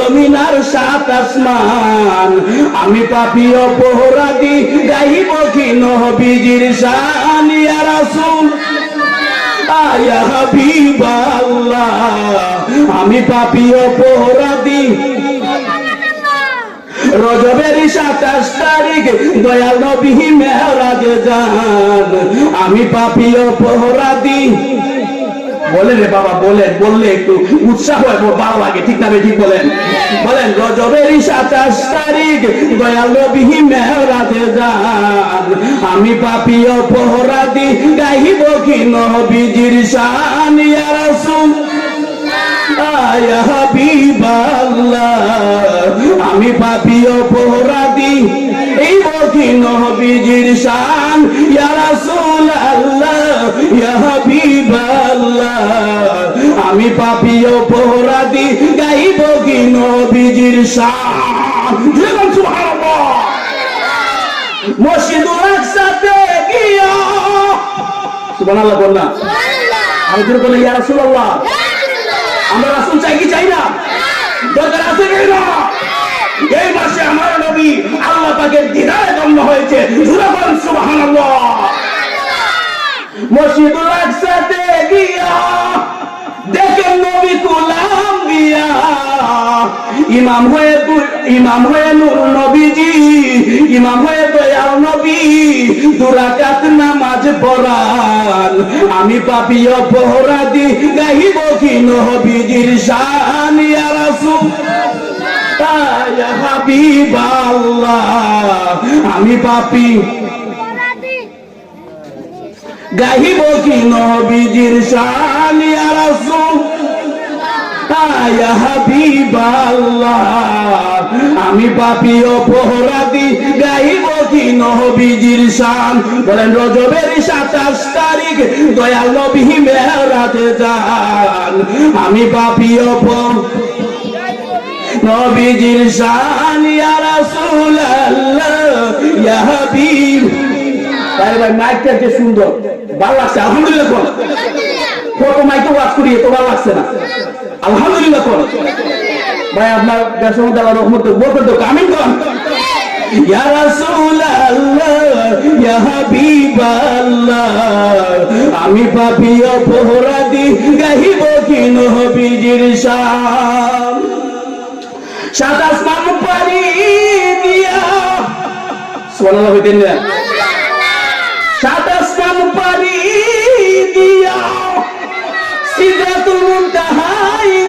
জমিন আর সাত আসমান, আমি পাপী অপরাধী গাইব কি নবীজির শান। ইয়া রাসূল ইয়া হাবিবাল্লাহ, আমি পাপী অপরাধী। রজবের 27 তারিখ দয়াল নবী মেরাজে যান, আমি পাপী অপরাধী। বলেন রে বাবা, বলেন, বললে একটু উৎসাহ ভালো লাগে, ঠিক না ঠিক বলেন? বলেন রজবের 27 তারিখ দয়াল নবী মেরাজে যান, আমি পাপী অপরাধী গাইব কি নবীজির শান। ইয়া রাসূল ইয়া হাবিবাল্লাহ, আমি পাপী অপরাধী এই বকি নবীজির শান। ইয়া রাসূলুল্লাহ ইয়া হাবিবাল্লাহ, আমি পাপী অপরাধী গাইব কি নবীজির শান। সুবহানাল্লাহ। মসজিদুল আকসাতে গিয়া সুবহানাল্লাহ বল না, আমি তো বলি ইয়া রাসূলুল্লাহ। আমরা রাসূল চাই কি চাই না? দরকার আছে কি না? এই মাসে আমার নবী আল্লাহ পাকের দিদারে জন্ম হয়েছে, বলুন সুবহানাল্লাহ। মসজিদুল আকসাতে গিয়া দেখেন নবী কুলাম দিয়া, ইমাম হয়ে নূর নবীজি, ইমাম হয়ে দয়াল নবী 2 রাকাত নামাজ পড়ান, আমি পাপী অপরাধী গাইব কি নবীজির শান। ইয়া রাসূল ইয়া হাবিবাল্লাহ, আমি পাপী গাইব কি নবীজির শান। ইয়া রাসূল ইয়া হাবিবাল্লাহ, আমি পাপী অপরাধী গাইব কি নবীজির শান। বলেন রজবের 27 তারিখ দয়াল নবী মেরাজে যান, আমি পাপী নবীজির শান। ইয়া রাসূলুল্লাহ ইয়া হাবিব। আরে ভাই মাইকটা যে সুন্দর, ভালো লাগছে আলহামদুলিল্লাহ। কত মাইকে ওয়াজ করি, তো ভালো লাগছে না? আলহামদুলিল্লাহ কর ভাই, আপনার ব্যবসা মধ্যে আল্লাহ রহমত বলবেন তো, আমিন কর। ইয়া রাসূলুল্লাহ ইয়া হাবিবাল্লাহ, আমি পাপী অপরাধী গাইব কি নবীজির শান। 7 আসমান পারি দিয়া সুবহানাল্লাহ হইতেন না? 7 আসমান পারি দিয়া সিদরাতুল মুনতাহা